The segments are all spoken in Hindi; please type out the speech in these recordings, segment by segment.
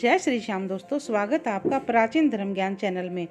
जय श्री श्याम दोस्तों, स्वागत है आपका प्राचीन धर्म ज्ञान चैनल में।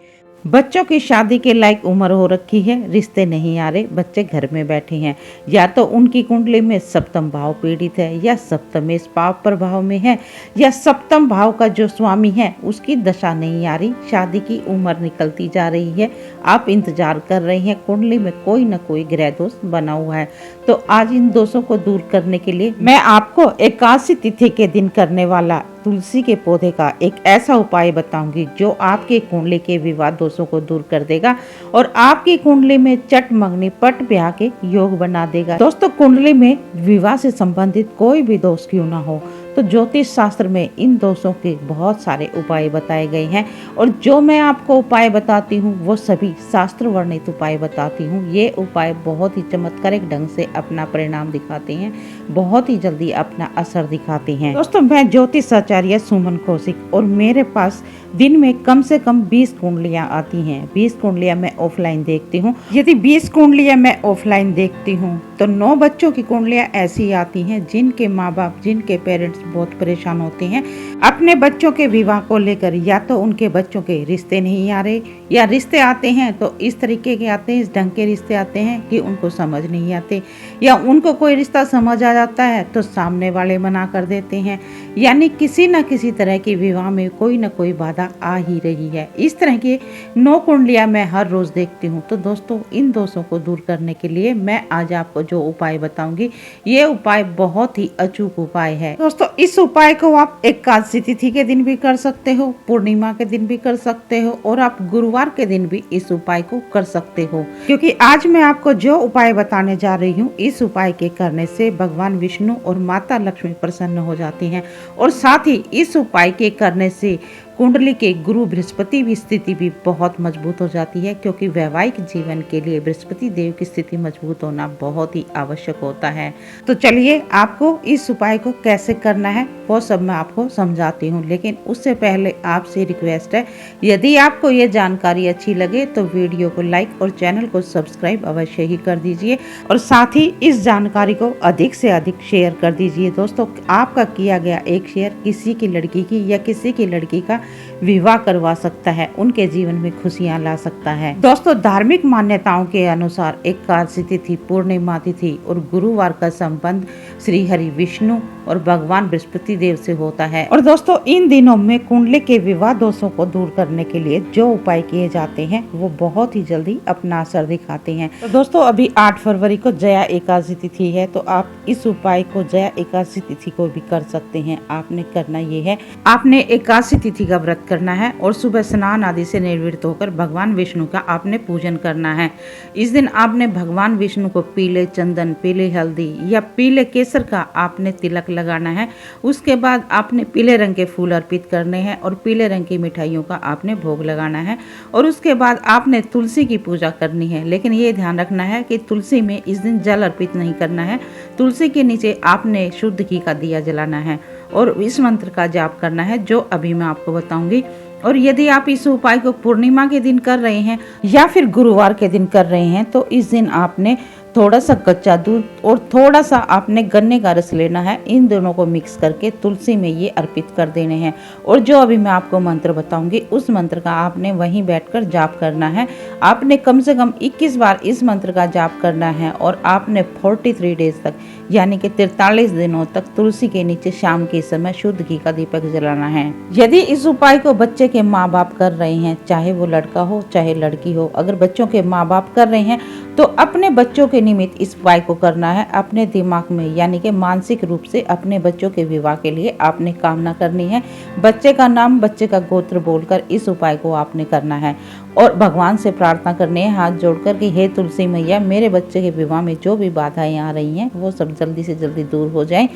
बच्चों की शादी के लायक उम्र हो रखी है, रिश्ते नहीं आ रहे, बच्चे घर में बैठे हैं। या तो उनकी कुंडली में सप्तम भाव पीड़ित है, या सप्तमेश पाप प्रभाव में है, या सप्तम भाव का जो स्वामी है उसकी दशा नहीं आ रही, शादी की उम्र निकलती जा रही है, आप इंतजार कर रहे हैं, कुंडली में कोई न कोई ग्रह दोष बना हुआ है। तो आज इन दोषों को दूर करने के लिए मैं आपको एकादशी तिथि के दिन करने वाला तुलसी के पौधे का एक ऐसा उपाय बताऊंगी जो आपके कुंडली के विवाह दोषों को दूर कर देगा और आपकी कुंडली में चट मंगनी पट ब्याह के योग बना देगा। दोस्तों, कुंडली में विवाह से संबंधित कोई भी दोष क्यों ना हो, तो ज्योतिष शास्त्र में इन दोषों के बहुत सारे उपाय बताए गए हैं और जो मैं आपको उपाय बताती हूँ वो सभी शास्त्र वर्णित उपाय बताती हूँ। ये उपाय बहुत ही चमत्कारिक ढंग से अपना परिणाम दिखाते हैं, बहुत ही जल्दी अपना असर दिखाते हैं। दोस्तों, मैं ज्योतिष आचार्य सुमन कौशिक और मेरे पास दिन में कम से कम 20 कुंडलियां आती हैं। 20 कुंडलियां मैं ऑफलाइन देखती हूँ। यदि 20 कुंडलियां मैं ऑफलाइन देखती हूँ तो 9 बच्चों की कुंडलियां ऐसी आती हैं जिनके माँ बाप, जिनके पेरेंट्स बहुत परेशान होते हैं अपने बच्चों के विवाह को लेकर। या तो उनके बच्चों के रिश्ते नहीं आ रहे, या रिश्ते आते हैं तो इस तरीके के आते हैं, इस ढंग के रिश्ते आते हैं कि उनको समझ नहीं आते, या उनको कोई रिश्ता समझ आ जाता है तो सामने वाले मना कर देते हैं। यानी किसी न किसी तरह की विवाह में कोई न कोई बाधा आ ही रही है। इस तरह की 9 कुंडलियां मैं हर रोज देखती हूँ। तो दोस्तों, इन दोषों को दूर करने के लिए मैं आज आपको जो उपाय बताऊंगी, ये उपाय बहुत ही अचूक उपाय है। दोस्तों, इस उपाय को आप एकादशी तिथि के दिन भी कर सकते हो, पूर्णिमा के दिन भी कर सकते हो और आप गुरुवार के दिन भी इस उपाय को कर सकते हो। क्योंकि आज मैं आपको जो उपाय बताने जा रही हूँ, इस उपाय के करने से भगवान विष्णु और माता लक्ष्मी प्रसन्न हो जाती हैं और साथ ही इस उपाय के करने से कुंडली के गुरु बृहस्पति की स्थिति भी बहुत मजबूत हो जाती है। क्योंकि वैवाहिक जीवन के लिए बृहस्पति देव की स्थिति मजबूत होना बहुत ही आवश्यक होता है। तो चलिए, आपको इस उपाय को कैसे करना है वो सब मैं आपको समझाती हूँ। लेकिन उससे पहले आपसे रिक्वेस्ट है, यदि आपको ये जानकारी अच्छी लगे तो वीडियो को लाइक और चैनल को सब्सक्राइब अवश्य ही कर दीजिए और साथ ही इस जानकारी को अधिक से अधिक शेयर कर दीजिए। दोस्तों, आपका किया गया एक शेयर किसी की लड़की की या किसी की लड़की का विवाह करवा सकता है, उनके जीवन में खुशियां ला सकता है। दोस्तों, धार्मिक मान्यताओं के अनुसार एकादशी तिथि, पूर्णिमा तिथि और गुरुवार का संबंध श्री हरि विष्णु और भगवान बृहस्पति देव से होता है। और दोस्तों, इन दिनों में कुंडली के विवाह दोषों को दूर करने के लिए जो उपाय किए जाते हैं वो बहुत ही जल्दी अपना असर दिखाते हैं। तो दोस्तों, अभी 8 फरवरी को जया एकादशी तिथि है, तो आप इस उपाय को जया एकादशी तिथि को भी कर सकते हैं। आपने करना ये है, आपने एकादशी तिथि का व्रत करना है और सुबह स्नान आदि से निर्वृत्त होकर भगवान विष्णु का आपने पूजन करना है। इस दिन आपने भगवान विष्णु को पीले चंदन, पीले हल्दी या पीले केसर का आपने तिलक लगाना है। उसके बाद आपने पीले रंग के फूल अर्पित करने हैं और पीले रंग की मिठाइयों का आपने भोग लगाना है और उसके बाद आपने तुलसी की पूजा करनी है। लेकिन ये ध्यान रखना है कि तुलसी में इस दिन जल अर्पित नहीं करना है। तुलसी के नीचे आपने शुद्ध घी का दिया जलाना है और इस मंत्र का जाप करना है जो अभी मैं आपको बताऊंगी। और यदि आप इस उपाय को पूर्णिमा के दिन कर रहे हैं या फिर गुरुवार के दिन कर रहे हैं तो इस दिन आपने थोड़ा सा कच्चा दूध और थोड़ा सा आपने गन्ने का रस लेना है। इन दोनों को मिक्स करके तुलसी में ये अर्पित कर देने हैं और जो अभी मैं आपको मंत्र बताऊंगी उस मंत्र का आपने वहीं बैठकर जाप करना है। आपने कम से कम 21 बार इस मंत्र का जाप करना है और आपने 43 डेज तक यानी कि 43 दिनों तक तुलसी के नीचे शाम के समय शुद्ध घी का दीपक जलाना है। यदि इस उपाय को बच्चे के माँ बाप कर रहे हैं, चाहे वो लड़का हो चाहे लड़की हो, अगर बच्चों के माँ बाप कर रहे हैं तो अपने बच्चों के निमित्त इस उपाय को करना है। अपने दिमाग में यानी कि मानसिक रूप से अपने बच्चों के विवाह के लिए आपने कामना करनी है। बच्चे का नाम, बच्चे का गोत्र बोलकर इस उपाय को आपने करना है और भगवान से प्रार्थना करनी है हाथ जोड़कर कि हे तुलसी मैया, मेरे बच्चे के विवाह में जो भी बाधाएं आ रही हैं वो सब जल्दी से जल्दी दूर हो जाएं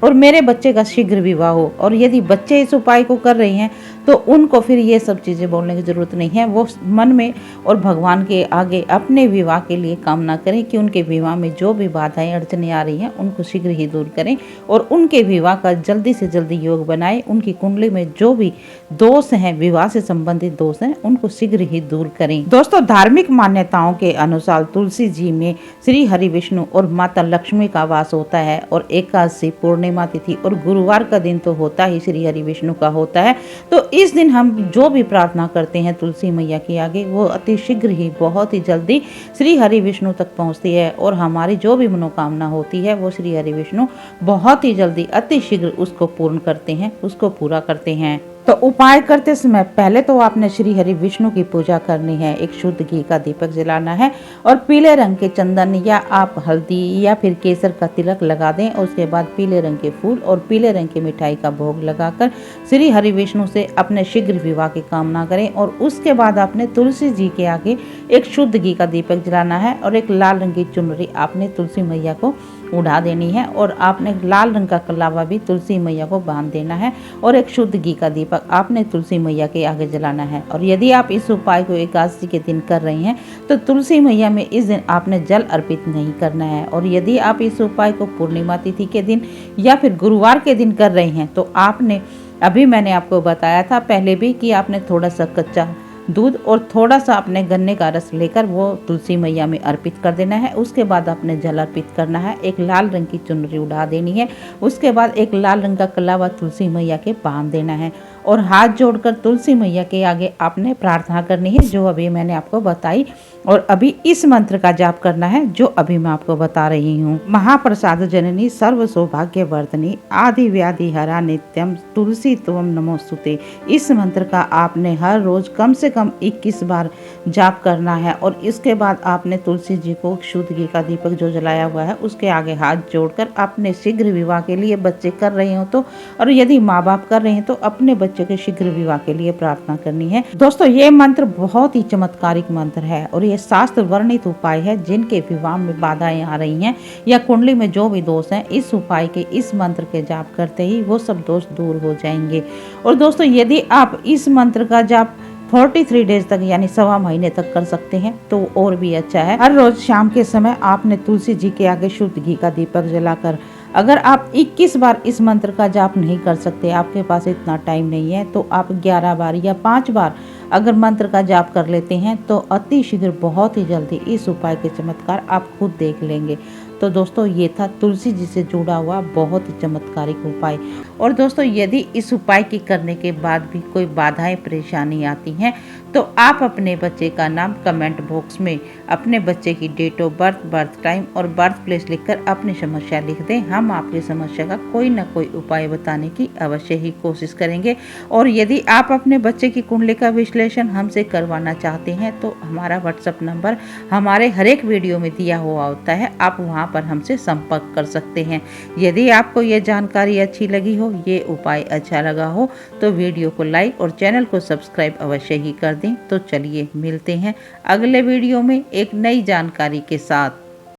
और मेरे बच्चे का शीघ्र विवाह हो। और यदि बच्चे इस उपाय को कर रहे हैं तो उनको फिर ये सब चीज़ें बोलने की ज़रूरत नहीं है। वो मन में और भगवान के आगे अपने विवाह के लिए कामना करें कि उनके विवाह में जो भी बाधाएं अड़चने आ रही हैं उनको शीघ्र ही दूर करें और उनके विवाह का जल्दी से जल्दी योग बनाएं। उनकी कुंडली में जो भी दोष हैं, विवाह से संबंधित दोष हैं, उनको शीघ्र ही दूर करें। दोस्तों, धार्मिक मान्यताओं के अनुसार तुलसी जी में श्री हरि विष्णु और माता लक्ष्मी का वास होता है और एकादशी, पूर्णिमा पूर्णिमा तिथि और गुरुवार का दिन तो होता ही श्री हरि विष्णु का होता है। तो इस दिन हम जो भी प्रार्थना करते हैं तुलसी मैया के आगे, वो अति शीघ्र ही बहुत ही जल्दी श्री हरि विष्णु तक पहुंचती है और हमारी जो भी मनोकामना होती है वो श्री हरि विष्णु बहुत ही जल्दी अति शीघ्र उसको पूर्ण करते हैं, उसको पूरा करते हैं। तो उपाय करते समय पहले तो आपने श्री हरि विष्णु की पूजा करनी है। एक शुद्ध घी का दीपक जलाना है और पीले रंग के चंदन या आप हल्दी या फिर केसर का तिलक लगा दें। और उसके बाद पीले रंग के फूल और पीले रंग की मिठाई का भोग लगाकर श्री हरि विष्णु से अपने शीघ्र विवाह की कामना करें। और उसके बाद आपने तुलसी जी के आगे एक शुद्ध घी का दीपक जलाना है और एक लाल रंग की चुनरी आपने तुलसी मैया को उड़ा देनी है और आपने लाल रंग का कलावा भी तुलसी मैया को बांध देना है और एक शुद्ध घी का दीपक आपने तुलसी मैया के आगे जलाना है। और यदि आप इस उपाय को एकादशी के दिन कर रही हैं तो तुलसी मैया में इस दिन आपने जल अर्पित नहीं करना है। और यदि आप इस उपाय को पूर्णिमा तिथि के दिन या फिर गुरुवार के दिन कर रही हैं तो आपने, अभी मैंने आपको बताया था पहले भी कि आपने थोड़ा सा कच्चा दूध और थोड़ा सा अपने गन्ने का रस लेकर वो तुलसी मैया में अर्पित कर देना है। उसके बाद आपने जल अर्पित करना है, एक लाल रंग की चुनरी उड़ा देनी है। उसके बाद एक लाल रंग का कलावा तुलसी मैया के बांध देना है और हाथ जोड़कर तुलसी मैया के आगे आपने प्रार्थना करनी है जो अभी मैंने आपको बताई। और अभी इस मंत्र का जाप करना है जो अभी मैं आपको बता रही हूँ। महाप्रसाद जननी सर्व सौभाग्य वर्धनी आदि व्याधि हरा नित्यम तुलसी त्वम नमोस्तुते। इस मंत्र का आपने हर रोज कम से कम 21 बार जाप करना है। और इसके बाद आपने तुलसी जी को शुद्ध घी का दीपक जो जलाया हुआ है उसके आगे हाथ जोड़कर अपने शीघ्र विवाह के लिए, बच्चे कर रहे हो तो, और यदि माँ बाप कर रहे हैं तो अपने बच्चे के शीघ्र विवाह के लिए प्रार्थना करनी है। दोस्तों ये मंत्र बहुत ही चमत्कारिक मंत्र है और ये शास्त्र वर्णित उपाय है। जिनके विवाह में बाधाएं आ रही हैं या कुंडली में जो भी दोष हैं, इस उपाय के, इस मंत्र के जाप करते ही वो सब दोष दूर हो जाएंगे। और दोस्तों यदि आप इस मंत्र का जाप 43 डेज तक यानी 1.25 महीने तक कर सकते हैं तो और भी अच्छा है। हर रोज शाम के समय आपने तुलसी जी के आगे शुद्ध घी का दीपक जलाकर, अगर आप 21 बार इस मंत्र का जाप नहीं कर सकते, आपके पास इतना टाइम नहीं है, तो आप 11 बार या 5 बार अगर मंत्र का जाप कर लेते हैं तो अति शीघ्र बहुत ही जल्दी इस उपाय के चमत्कार आप खुद देख लेंगे। तो दोस्तों ये था तुलसी जी से जुड़ा हुआ बहुत ही चमत्कारिक उपाय। और दोस्तों यदि इस उपाय के करने के बाद भी कोई बाधाएं परेशानी आती हैं तो आप अपने बच्चे का नाम कमेंट बॉक्स में अपने बच्चे की date of birth, birth time और बर्थ प्लेस लिखकर अपनी समस्या लिख दें। हम आपकी समस्या का कोई ना कोई उपाय बताने की अवश्य ही कोशिश करेंगे। और यदि आप अपने बच्चे की कुंडली का विश्लेषण हमसे करवाना चाहते हैं तो हमारा व्हाट्सएप नंबर हमारे हर एक वीडियो में दिया हुआ होता है, आप वहां पर हमसे संपर्क कर सकते हैं। यदि आपको ये जानकारी अच्छी लगी हो, ये उपाय अच्छा लगा हो तो वीडियो को लाइक और चैनल को सब्सक्राइब अवश्य ही कर दें। तो चलिए मिलते हैं अगले वीडियो में एक नई जानकारी के साथ।